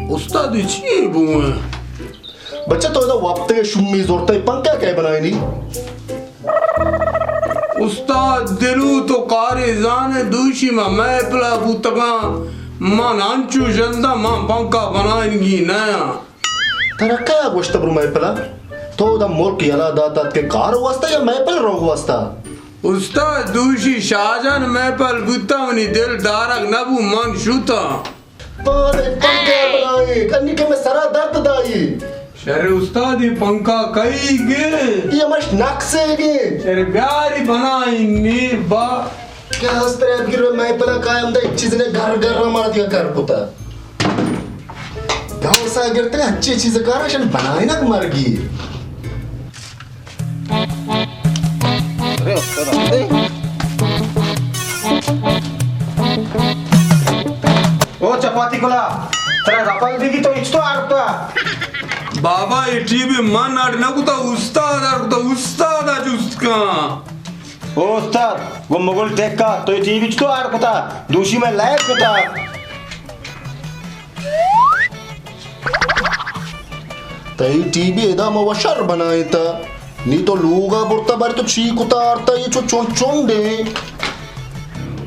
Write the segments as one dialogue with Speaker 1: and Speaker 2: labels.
Speaker 1: उस्ताद içi bu mu?
Speaker 2: बच्चा तो इधर वक्त के शुम्मी जोरता है पंखा क्या बनाए नहीं
Speaker 1: उस्ताद दिलू तो कारे जाने दूशी मा मैं पला बुतगा मा नांचू जंदा मा पंखा बनाएंगी नया
Speaker 2: तेरा क्या गोश्त ब्रो मैं पला तो इधर मोर की हला दातात के कार वास्ता या मैं पल रोग वास्ता
Speaker 1: उस्ताद दूशी शाहजहान मैं पल बुतावनी दिल दारक नबू मन शुता
Speaker 2: पर पंखा बनाए कन्नी के में सरा दर्द दाई
Speaker 1: शरे उस्ताद ये पंखा कई गे
Speaker 2: ये मश नक से गे
Speaker 1: शरे प्यारी बनाएंगी बा
Speaker 2: क्या हस्ते हैं गिर मैं पला कायम दा एक चीज ने घर घर मार दिया कर पुता गांव सा गिरते अच्छी चीज कर शन बनाए ना मर गई
Speaker 3: अरे उस्ताद ओ चपाती कोला तेरा रपाल देगी तो इच तो आरता
Speaker 1: बाबा ये टीवी मन आड़ नकुता उस्ताद आज उसका
Speaker 3: ओ उस्ताद वो मुगल टेक का तो ये टीवी तो आरता दूसरी में लायक होता
Speaker 2: तई टीवी एदा मवशर बनाए था नी तो लूगा बुरता बार तो चीक उतारता ये चो चोंडे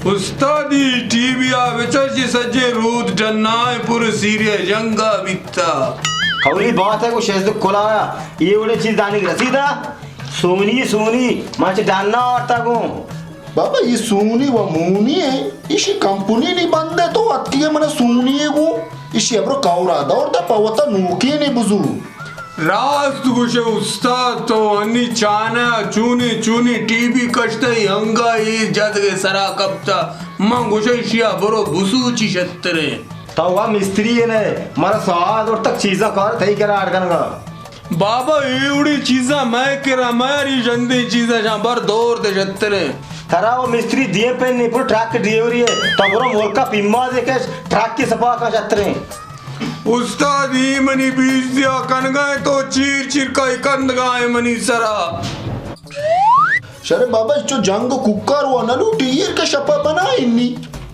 Speaker 1: उस्तादी टीवी आ विचाची सज्जे रूद जन्नाए पूरे सीरिया जंगा बिता
Speaker 3: खवली बात है को शेष कोलाया ये वाली चीज दानी की रसीदा सोनी माचे डालना आता को
Speaker 2: बाबा ये सोनी व मोनी है इसी कंपनी नहीं बंद है तो आती है मने सोनी है को इसी अब्रो कावरा दौर दा पवता नोकी ने बुजू
Speaker 1: रास्त गुशे उस्ताद तो अन्नी चाना चूनी टीवी कष्ट यंगा ये जद के सरा कप्ता मां गुशे शिया बरो बुसूची छत्रे
Speaker 3: तो वह मिस्त्री है ने मारा स्वाद और तक चीज़ा कर थई करा अड़कन का
Speaker 1: बाबा एवढी चीजा मैं करा मारी जंदी चीजा जहां बर दौर दे छत्रे
Speaker 3: थरा वो मिस्त्री दिए पे नहीं पूरा ट्रक की डिलीवरी है तो पूरा मोल का पिम्मा देके ट्रक की सफा का छत्रे
Speaker 1: उस्ताद ही मनी बीज दिया कन गए तो चीर का कंद गाए मनी सरा
Speaker 2: शरे बाबा जो जंग कुकर हुआ ना लूटी ये का शपा बना इन्नी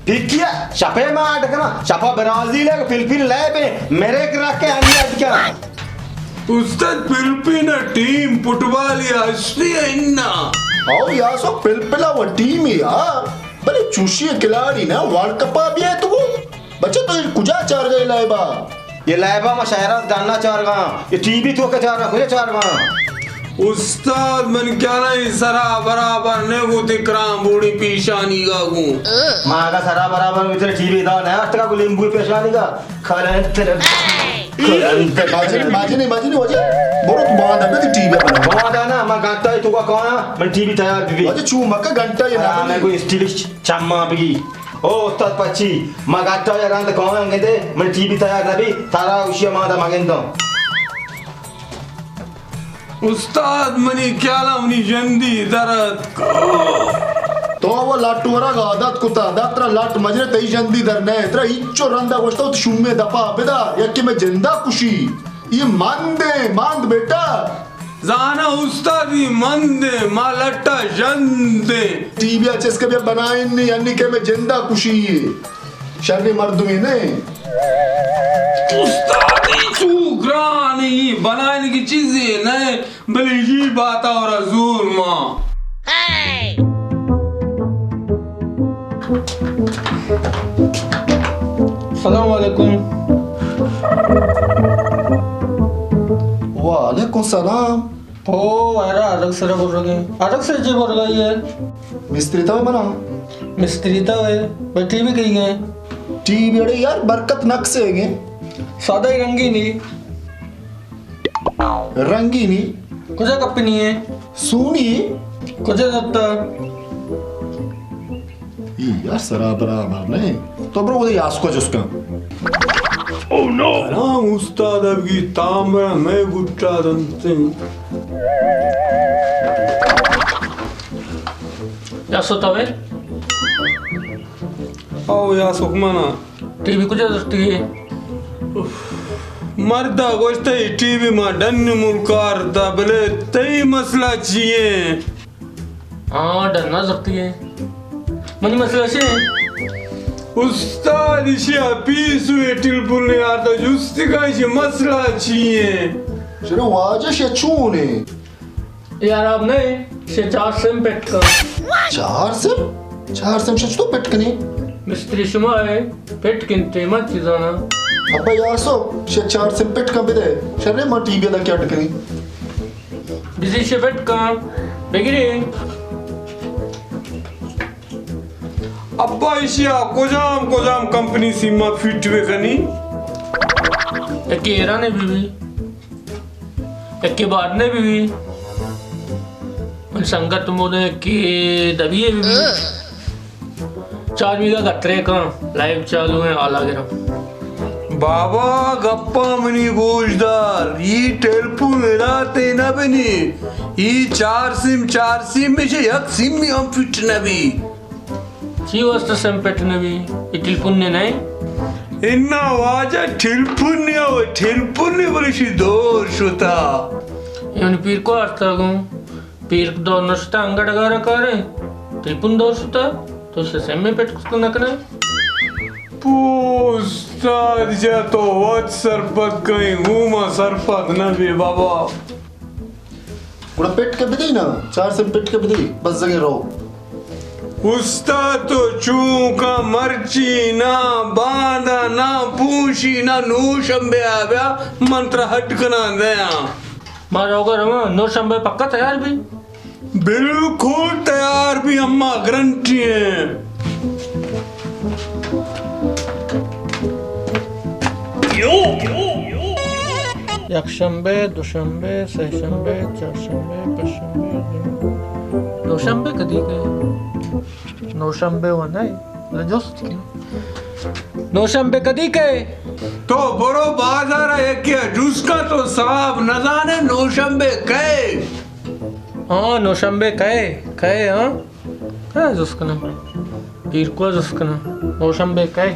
Speaker 3: फिकिया शपे में अटकना शपा ब्राजील है फिलिपीन ले पे मेरे के रख के आनी अटका
Speaker 1: उस्ताद फिलिपीन टीम फुटबॉल या असली इन्ना
Speaker 2: आओ यार सो पिलपिला वो टीम या बड़े चूशी खिलाड़ी ना वर्ल्ड कप भी है तो बच्चे तो कुजा चार गए लाइबा
Speaker 3: ये लाइबा में शहरा दाना चार गा ये टीवी तो के चार मुझे चार गा
Speaker 1: उस्ताद मन क्या नहीं सरा बराबर ने वो तिकराम बूढ़ी पेशानी गागू
Speaker 3: मां का सरा बराबर में तेरे टीवी दा ना अटका को लींबू पेशानी का खरे तेरे
Speaker 2: माजी नहीं वजह बोरो तू बांध दे टीवी बना
Speaker 3: बांध ना मैं घंटा ही तो का कौन मैं टीवी तैयार भी
Speaker 2: वजह चू मक्का घंटा ये ना
Speaker 3: मैं कोई स्टाइलिश चम्मा भी ओ उस्ताद पच्ची मैं घंटा या रंग कौन कहते मैं टीवी तैयार ना भी तारा उशिया मादा मांगेंदो
Speaker 1: उस्ताद मनी क्या लावनी जंदी दरद
Speaker 2: तो वो लाटूरा का आदत कुता दात्रा लाट मजरे तई जंदी दर ने इतना इच्चो रंदा गोश्तो तो शुम्मे दपा बेदा यक्की में जिंदा खुशी ये मांद बेटा
Speaker 1: जाना उस्तादी मंदे मालट्टा जंदे
Speaker 2: टीवी अच्छे के भी बनाए नहीं अन्नी के में जिंदा खुशी शर्मी मर्दुमी ने
Speaker 1: उस्तादी चूकरानी बनाने की चीजें नहीं भले ये बात और अजूर माँ
Speaker 4: अस्सलाम वालेकुम
Speaker 2: वालेकुम सलाम
Speaker 4: ओ अरे अरग सर बोल रहे हैं अरग सर जी बोल रही है
Speaker 2: मिस्त्री तो बना
Speaker 4: मिस्त्री तो है बैठी भी कहीं है
Speaker 2: टीवी अड़े यार बरकत नक से है
Speaker 4: सादा ही रंगीनी
Speaker 2: रंगीनी
Speaker 4: कुछ कंपनी है
Speaker 2: सोनी
Speaker 4: कुछ दत्ता
Speaker 2: यार सरा बराबर नहीं तो ब्रो वो यास को जिसका
Speaker 1: ओह नो ना उस्ताद अब की तांबरा मैं गुट्टा दंते
Speaker 4: या सोतावे
Speaker 1: आओ या सुखमाना
Speaker 4: टीवी कुछ दृष्टि
Speaker 1: मर्दा गोश्त टीवी में डन मुलकार दबले तई मसला चाहिए
Speaker 4: हाँ डरना सकती है मनी मसला से
Speaker 1: उस्ताद इसे पीसु टेलीफोन ने आता जुस्ती का इसे मसला चाहिए
Speaker 2: चलो वाजश या चूने
Speaker 4: यार आप नहीं से 4 सिम पेट का
Speaker 2: 4 सिम से तो पेटकनी
Speaker 4: मिस्त्री शुमा है पेट किंते मत चीजाना
Speaker 2: अब्बा यासो से 4 सिम पेटकन बिदे शरे मा टीवी दा क्या टकनी
Speaker 4: बिजी से पेट का बेगिरे
Speaker 1: अब्बा इसे कोजाम कंपनी सीमा फिट वे कनी
Speaker 4: एक एरा ने बीवी एक के बाद ने बीवी मन संगत मोने के दबिए बीवी 4 बीघा गत्रे का लाइव चालू है आला गिरा
Speaker 1: बाबा गप्पा मनी गोशदार ये टेलीफोन लाते न बनी ये 4 सिम में से एक सिम में हम फिट न भी
Speaker 4: ची वस्त सिम पेट ने भी इटिल पुण्य नहीं
Speaker 1: इन्ना वाजा टेलीफोन बलिशी दोष होता
Speaker 4: इवन पीर को अर्थ गो पीर दो नष्टा अंगड़ गारा करे त्रिपुन दोष होता तो से सिम में पेट को न करे
Speaker 1: उस्ताद जा तो वत सरपत कहीं घूमा सरपत न भी बाबा
Speaker 2: पूरा पेट के बिदे ना 4 सिम पेट के बिदे बस जगह रहो
Speaker 1: उस्ताद तो चूका मर्ची ना बांधा ना पूछी ना नूशंबे आव्या मंत्र हटकना दया
Speaker 4: मारा होगा रमा नो शंबे पक्का तैयार भी
Speaker 1: बिल्कुल तैयार भी अम्मा गारंटी है
Speaker 4: यक्षंबे दुशंबे सहशंबे चारशंबे पशंबे दोशंबे कदी के नोशंबे वनाई लजोस्त नोशंबे कदी के
Speaker 1: तो बड़ो बाजार है क्या जिसका तो साहब न जाने नौशंबे कहे
Speaker 4: हाँ नोशंबे कहे हाँ क्या है जिसका नाम पीर को जिसका नाम नोशंबे कहे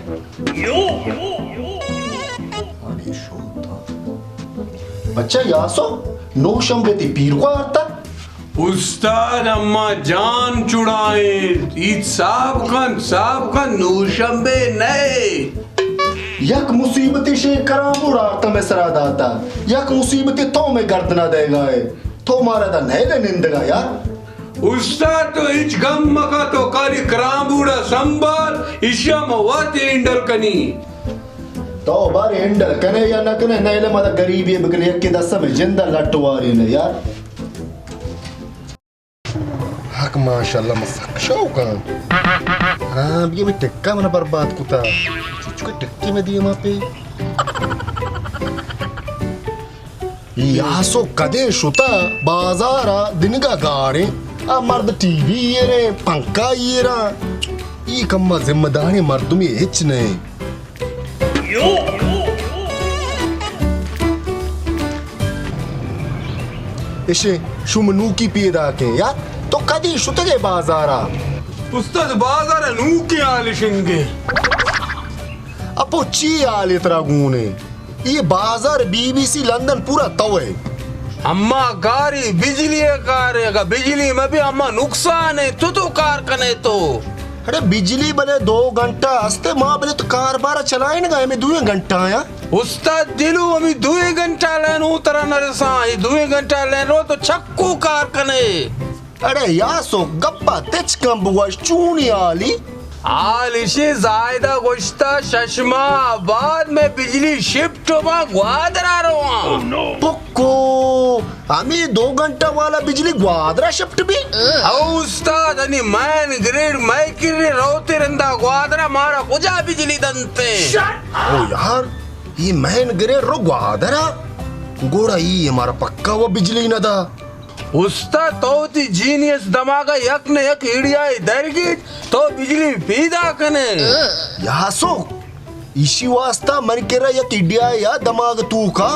Speaker 2: बच्चा यासो नो शंबेती पीर को आता
Speaker 1: उस्ताद अम्मा जान चुड़ाए ईद साहब का नौशंबे नए
Speaker 2: यक मुसीबती शे करामू राता में सरा दाता यक मुसीबती तो में गर्दना देगा है तो मारा दा नहीं दे निंदगा यार
Speaker 1: उस्ताद तो इच गम मका तो काली करामूड़ा संभाल इशम वत इंडल कनी
Speaker 2: तो बार हैंडल कने या न कने नहीं ले मादा गरीबी बकले यक के दस में जिंदा लटवारी ने यार हक माशाल्लाह मसक शौका हाँ ये भी टिक्का मना बर्बाद कुता चुचके टिक्की में दिए माँ पे यासो कदे शुता बाजारा दिन का गाड़े आ मर्द टीवी ये रे पंखा ये रा ये कम्मा जिम्मेदारी मर्द में हिच नहीं इसे शुमनू की पैदा के यार तो कदी शुतगे बाजारा
Speaker 1: उस्ताद बाजार नू के आलिशेंगे
Speaker 2: अपो ची आल इतरा गुने ये बाजार बीबीसी लंदन पूरा तवे
Speaker 1: अम्मा गारी बिजली का बिजली में भी अम्मा नुकसान है तो कार कने तो
Speaker 2: अरे बिजली बने 2 घंटा हस्ते माँ बने तो कार बारा चलाए ना में 2 घंटा आया
Speaker 1: उस्ताद दिलू अमी 2 घंटा लेन उतरा नरसा 2 घंटा लेन रो तो छक्कू कार कने
Speaker 2: अरे यासो गप्पा तेच कम बुआ चूनी आली
Speaker 1: आलिशे जायदा गोश्ता शशमा बाद में बिजली शिफ्ट हुआ ग्वादरा रहा
Speaker 2: पुक्को हमें 2 घंटा वाला बिजली ग्वादरा शिफ्ट भी
Speaker 1: उस्ताद अनि मैन ग्रिड मैकिरी रोते रंदा ग्वादरा मारा कुजा बिजली दंते
Speaker 2: ओ यार ये मैन गिरे रो ग्वादरा गोड़ा ये हमारा पक्का वो बिजली न था
Speaker 1: उस्ताद तो ती जीनियस दमागा यक ने यक इडिया दरगिट तो बिजली पैदा कने
Speaker 2: यासो इसी वास्ता मन के रहा यक इडिया या दमाग तू का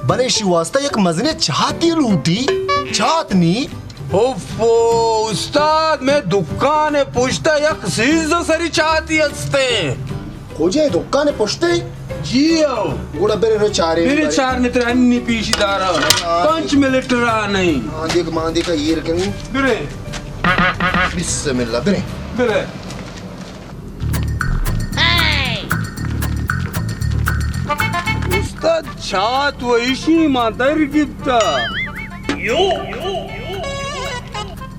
Speaker 2: बने इसी वास्ता यक मजने चाहती लूटी चाहतनी
Speaker 1: ओफो उस्ताद मैं दुकाने पुष्ट एक चीज सरी चाहती असते
Speaker 2: खोजे दुकाने पुष्टे
Speaker 1: जियो
Speaker 2: गुड़ा बेरे रो चारे
Speaker 1: मेरे चार मित्र अन्नी पीशीदारा 5 मिनट रहा नहीं
Speaker 2: मांदे का ये रखेंगे
Speaker 1: बिरे
Speaker 2: बिस्मिल्लाह बेरे
Speaker 1: बिरे उस्ताद छात वैशी मातर गिफ्ता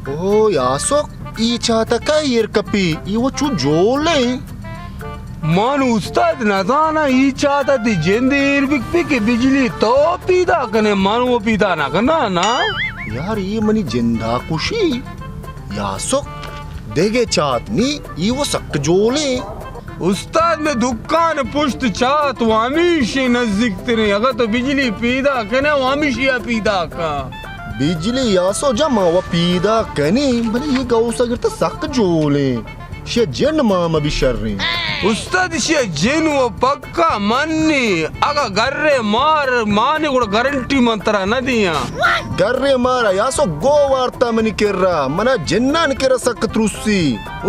Speaker 2: ओ यासोक ई चाहता का ये कपी ये वो चू जोले
Speaker 1: मन उस्ताद नजाना ही चाहता थी जेंदेर बिक बिजली तो पीदा कने मन वो पीदा ना करना ना
Speaker 2: यार ये मनी जिंदा कुशी यासोक देगे चातनी ये वो सक जोले
Speaker 1: उस्ताद में दुकान पुष्ट चात वामिशी नजदीक तेरे अगर तो बिजली पीदा कने वामिशिया पीदा का
Speaker 2: बिजली यासो जमा व पीदा कने भले ये गौसा गिरता सक जोले शे जन मामा भी शर्री
Speaker 1: उस्ताद शे जेनु पक्का मन्नी अगर गर्रे मार माने को गारंटी मंत्रा न दिया
Speaker 2: गर्रे मारा यासो गो वार्ता मनी केर्रा मना जन्नान केरा सक त्रुसी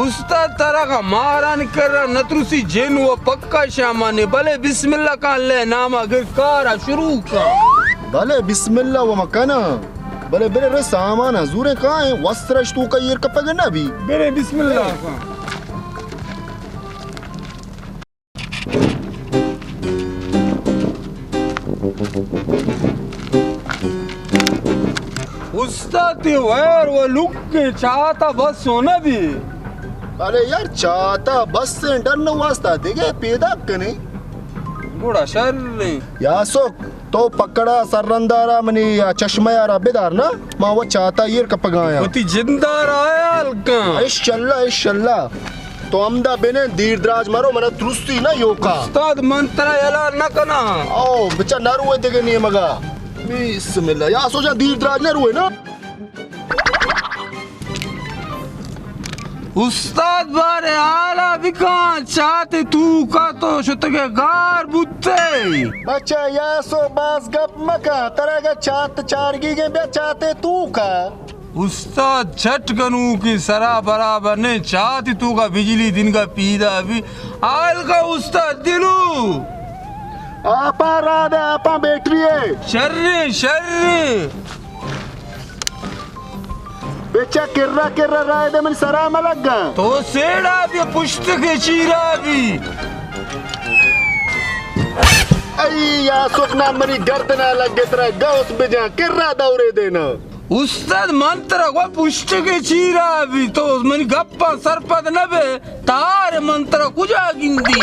Speaker 1: उस्ताद तरह का मारान कर रहा नतरुसी जेनु पक्का शामाने भले बिस्मिल्लाह का ले नामा गिरकारा शुरू का
Speaker 2: भले बिस्मिल्लाह व मकाना भले बेरे रे सामान हजूरे कहाँ है वस्त्रश तू का येर कपा गना भी
Speaker 1: बेरे बिस्मिल्लाह का उस्ताद वैर वो लुक के चाहता बस होना भी
Speaker 2: अरे यार चाहता बस से डर न वास्ता देगे पैदा कने
Speaker 1: बड़ा शर नहीं
Speaker 2: यासो तो पकड़ा सररंदारा मनी या चश्मा यारा बेदार ना माँ वो चाहता येर कपा गाया
Speaker 1: होती जिंदा रहा अलका
Speaker 2: इश्शल्ला तो अमदा बेने दीर दराज मारो मना त्रुस्ती ना योका
Speaker 1: उस्ताद मंत्रा याला न कना
Speaker 2: ओ बच्चा ना रुए देगे नहीं मगा बिस्मिल्लाह या सोचा दीर दराज ना रुए ना
Speaker 1: उस्ताद बारे आला बिका चाहते तू का तो शुतके गार बुत्ते
Speaker 2: बच्चा या सो बास गप मका तरह का चात चारगी के बे चाहते तू का
Speaker 1: उस्ताद छठ कनू की सरा बराबर ने चाहती तू का बिजली दिन का पीदा भी आल का उस्ताद दिलू
Speaker 2: आपा राधा आपा बैटरी है
Speaker 1: शर्री
Speaker 2: बेचा किर्रा राय दे मन सरा मलगा
Speaker 1: तो सेड़ा भी पुष्ट के चीरा भी
Speaker 2: आई या सुखना मनी गर्दना लगे तेरा गौस बेजा किर्रा दौरे देना
Speaker 1: उस्ताद मंत्र को पुष्ट के चीरा भी तो मनी गप्पा सरपद नबे तार मंत्र कुजा गिंदी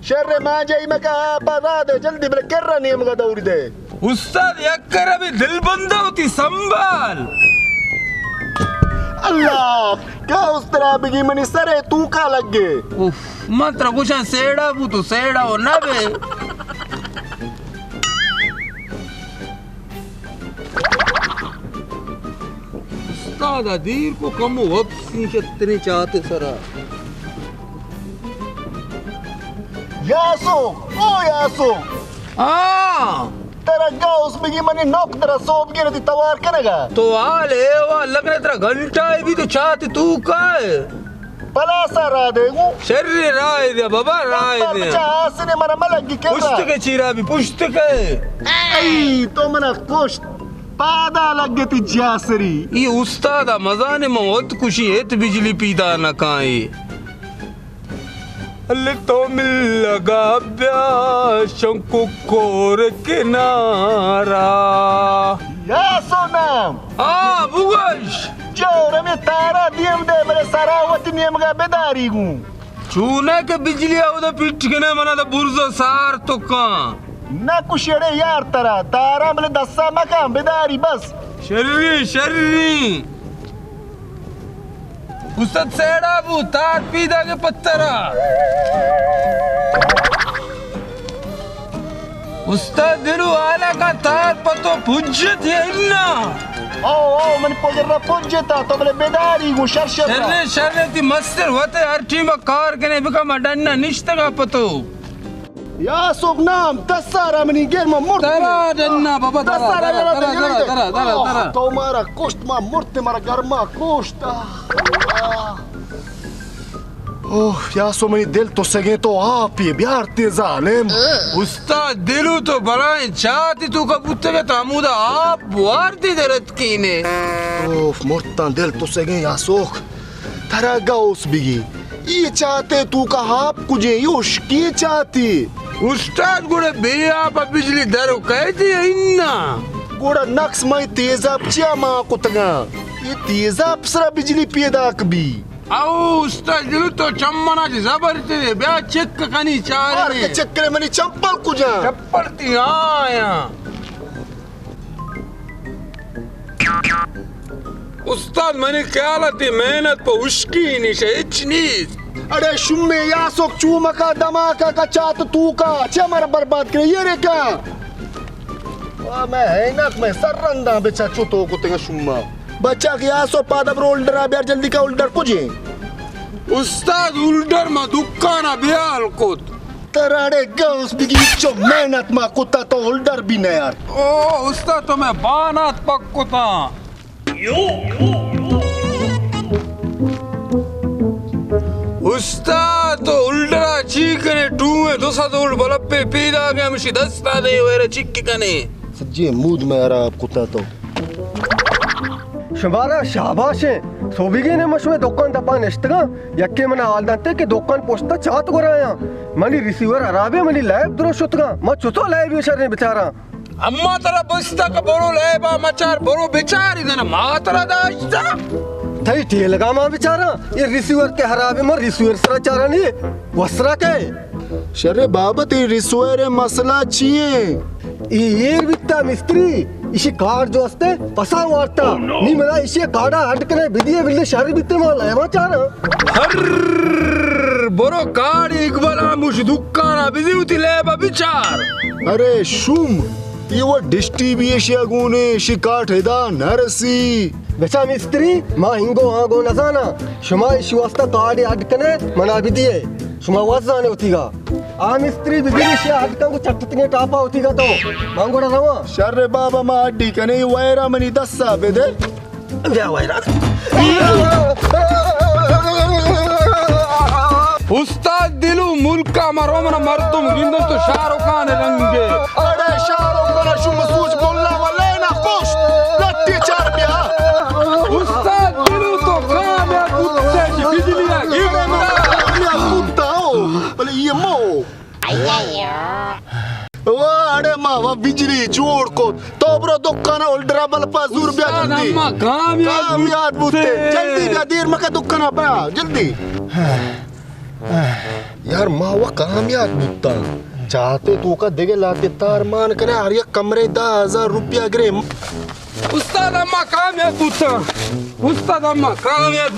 Speaker 2: शर्रे मां जाई में कहा बता दे जल्दी बले किर्रा नियम का दौरी दे
Speaker 1: उस्ताद यक्कर भी दिल बंद होती संभाल
Speaker 2: अल्लाह क्या उस तरह बिगी मनी सरे तू का लग गे
Speaker 1: उफ मंत्र कुछ सेड़ा बु तो सेड़ा हो नबे उस्ताद अदीर को कम वक्सी शतने चाहते सरा
Speaker 2: यासो ओ यासो तेरा गौस बिगी मनी नौक तेरा सोप गिर दी तवार करेगा
Speaker 1: तो आले वा लग रहा तेरा घंटा भी तो चाहते तू का है
Speaker 2: भला सा रा देगू
Speaker 1: शर्री राय दे बाबा राय दे
Speaker 2: बच्चा आसने मरा मलगी के
Speaker 1: पुष्ट के चीरा भी पुष्ट के
Speaker 2: आई तो मना कुछ पादा लग गई जासरी
Speaker 1: ये उस्ताद मजाने में बहुत खुशी है तो बिजली पीदा न काए अल्ले तो मिल लगा शंकु कोर किनारा
Speaker 2: या सोनाम
Speaker 1: बुगश
Speaker 2: जोर में तारा नियम दे मेरे सरावती नियम का बेदारी हूँ
Speaker 1: चूने के बिजली आओ तो पिट के ने मना तो बुर्जा सार तो का
Speaker 2: ना कुछ अड़े यार तरा तारा मेरे दस्सा मकाम बेदारी बस
Speaker 1: शर्री उस्ताद सेड़ा बु तार पीदा के पत्तरा उस्ताद दिलू आला का तार पतो पुज्जत है इन्ना
Speaker 2: ओ मन पोजरा पुज्जता तो मेरे बेदारी हूँ
Speaker 1: शर्रे ती मस्तर होते हर टीम कार के ने बिका मडन्ना निश्त का पतो
Speaker 2: या सोगनाम दसारा मनी गेर मा मूर्ति
Speaker 1: तरा जन्ना बाबा तरा
Speaker 2: तो मारा कोष्ट मा मूर्ति मारा घर मा कोष्ट ओह या सो मनी दिल तो सगे तो आप ये बिहार ते जालिम
Speaker 1: उस्ताद दिलू तो बड़ाई चाहती तू का पुत्ते के तामुदा आप वारती दरत कीने
Speaker 2: ओह मूर्ता दिल तो सगे या सोख तरा गाउस बिगी ये चाहते तू का आप कुजे योश की चाहती
Speaker 1: उस्ताद गुड़े बेया पा बिजली दरो कहती है इन्ना
Speaker 2: गोड़ा नक्स मई तेजाब चिया मां कुतगा ये तेजाब सरा बिजली पैदा कभी
Speaker 1: आओ उस्ताद दिलू तो चम्मना जी जबरते दे ब्या चेक कनी चार
Speaker 2: और के चक्कर मनी चंपल कुजा
Speaker 1: चप्पलती आया उस्ताद मैंने क्या लती मेहनत पर उश्की निशे इचनीस
Speaker 2: अरे शुम्मे या सोक चूमका दमाका का चात तू का चे मर बर्बाद करे ये रे क्या वाह मैं है ना मैं सररंदा बेचा चुतो कुतेगा शुम्मा बच्चा के या सो पादब रोल्डर आ बियार जल्दी का उल्डर कुजे
Speaker 1: उस्ताद उल्डर मा दुकाना बियाल कोत
Speaker 2: तराड़े गाउस बिगी चो मेहनत मा कुत्ता तो उल्डर भी नहीं यार
Speaker 1: ओ उस्ताद तो मैं बानात पक्को था उस्ताद तो उल्डरा चीकने टूए दोसा तो उल्ड बलप्पे पीदा गया मिशी दस्ता दे वेरे चिक्की कने
Speaker 2: सज्जे मूड में आ रहा कुत्ता तो
Speaker 5: शुमारा शाबाश है सोबिगे ने मशवे दुकान दपा नेस्तगा यक्के मना आलदंते के दुकान पोस्टा चात गोराया मनी रिसीवर अराबे मनी लाइव द्रोशुतगा म चुतो लाइव विचारने बेचारा
Speaker 1: अम्मा तरा बस्ता का बरो लेबा मचार बरो बेचारी देना मातरा दाश्ता
Speaker 5: थई टेलगा मा बेचारा ये रिसीवर के हराबे म रिसीवर सरा चारा नहीं वसरा के
Speaker 2: शरे बाबत ये रिसोरे मसला चाहिए
Speaker 5: ये बित्ता मिस्त्री इसी कार जो अस्ते पसा वार्ता नी मना इसी काड़ा हटकने बिदिये बिल्ले शहर बित्ते मा लायमा चारा
Speaker 1: हर बरो कार इकबाला मुश दुकाना बिजी उती लेबा बिचार
Speaker 2: अरे शुम ये वो डिस्ट्रीब्यूशन गुने शिकाट हेदा नरसी
Speaker 5: बेचा मिस्त्री मा हिंगो हागो नजाना शुमा इसी वास्ता काड़ी हटकने मना बिदिये शुमा वाजाने होतीगा आ मिस्त्री बिदिये शे हटका को चटतने टापा होतीगा तो मांगोड़ा रवा
Speaker 2: शर्रे बाबा मा अड्डी कने वायरा मनी दस्सा बेदे
Speaker 5: क्या वायरा
Speaker 1: उस्ताद दिलू मुल्क का मरो मना मर्दुम गिंदो तो शाहरुख खान लंगे
Speaker 2: अरे शाहरुख खान शुम सूच बोलना वाले ना कोश लट्टी चार बिया
Speaker 1: उस्ताद दिलू तो कामयाब कुत्ते की बिजली आ गिरना
Speaker 2: कुत्ता हो बोले ये मो वाह अरे माँ वाह बिजली जोड़ को तो ब्रो दुकान उल्डरा बलपा जूर बिया जल्दी
Speaker 1: अम्मा
Speaker 2: कामयाब बुते जल्दी बिया देर मका दुकान पे जल्दी यार माँ वो कामयाब बुता चाहते तू का देगे लाते तार मान करे हर एक कमरे 10,000 रुपया गिरे
Speaker 1: उस्ताद अम्मा कामयाब बुता उस्ताद अम्मा कामयाब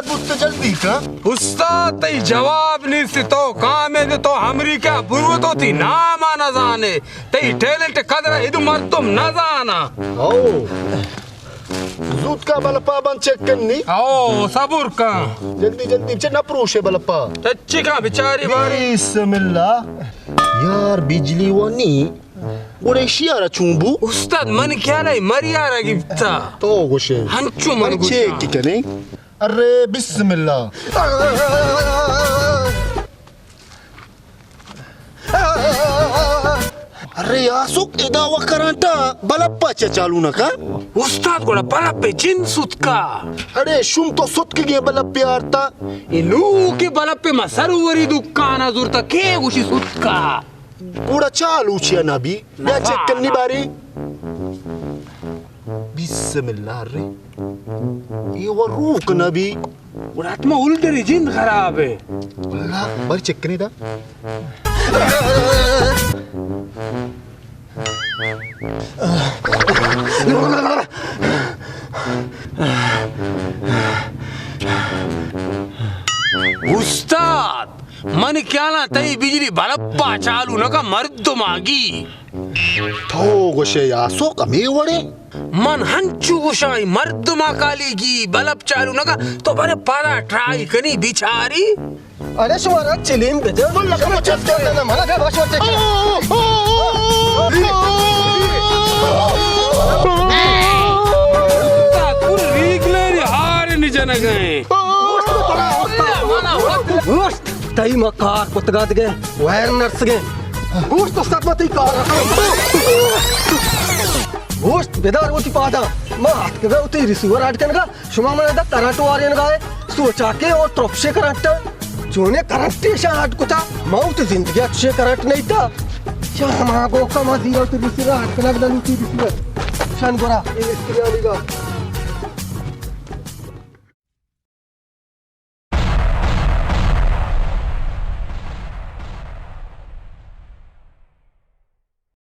Speaker 2: बुते जल्दी का
Speaker 1: उस्ताद तई जवाब नहीं से तो कामयाब तो अमेरिका बुरुत होती नामा न जाने तई टैलेंट कदर इदु मर्दुम न जाना
Speaker 2: आओ जूत का बलपा बन चेक करनी
Speaker 1: आओ सबूर का
Speaker 2: जल्दी जल्दी चना प्रोशे बलपा
Speaker 1: चच्ची का बेचारी बारी
Speaker 2: बिस्मिल्लाह यार बिजली वनी ओरे शियारा चुंबू
Speaker 1: उस्ताद मन क्या लाई मरियारा गिफ्ता
Speaker 2: तो गोशे
Speaker 1: हंचू मन
Speaker 2: चेक की कने अरे बिस्मिल्लाह अरे यासुक एदा वकरांटा बलप्पा चालू नका
Speaker 1: उस्ताद गोड़ा बला पे जिन सुतका
Speaker 2: अरे शुम तो सुत के गे बलप्पे आरता
Speaker 1: इनू के बला पे मसरुवरी दुकाना जुरता के गुशी सुतका
Speaker 2: पूरा चालू छिया नबी या चेक करनी बारी बिस्मिल्लाह रे ये वो रूक नबी
Speaker 1: गोड़ा आत्मा उल्टरी जिन खराब है
Speaker 2: अल्लाह बारी चेक करनी दा
Speaker 1: उस्ताद मन क्या ना तई बिजली बलप्पा चालू नका मर्द मागी
Speaker 2: थो गोशे यासो कमी वड़े
Speaker 1: मन हंचू गुशाई मर्दमा काली की बलब चालू नका तो बरे पारा ट्राई कनी बिचारी
Speaker 5: अरे शुमारा चिलीम बेटे मला काय भाषा
Speaker 1: ताकुर रिगलर हार निजन गए
Speaker 5: ताई मग कार पुतगात गे वायर नर्स गे गोष्ट असतात मग ती कार गोष्ट बेदार होती पाहता मग हात के होती रिसीवर अटकन का शुमा मला करंट वारेन गाय सोचा के और ट्रॉपशे करंट जोने करंट शा अटकुता मौत जिंदगी अच्छे करंट नहीं था शामा गो का मजीरा तो रिसीवर अटकन लगदा ती रिसीवर शान गोरा ये स्त्री आली का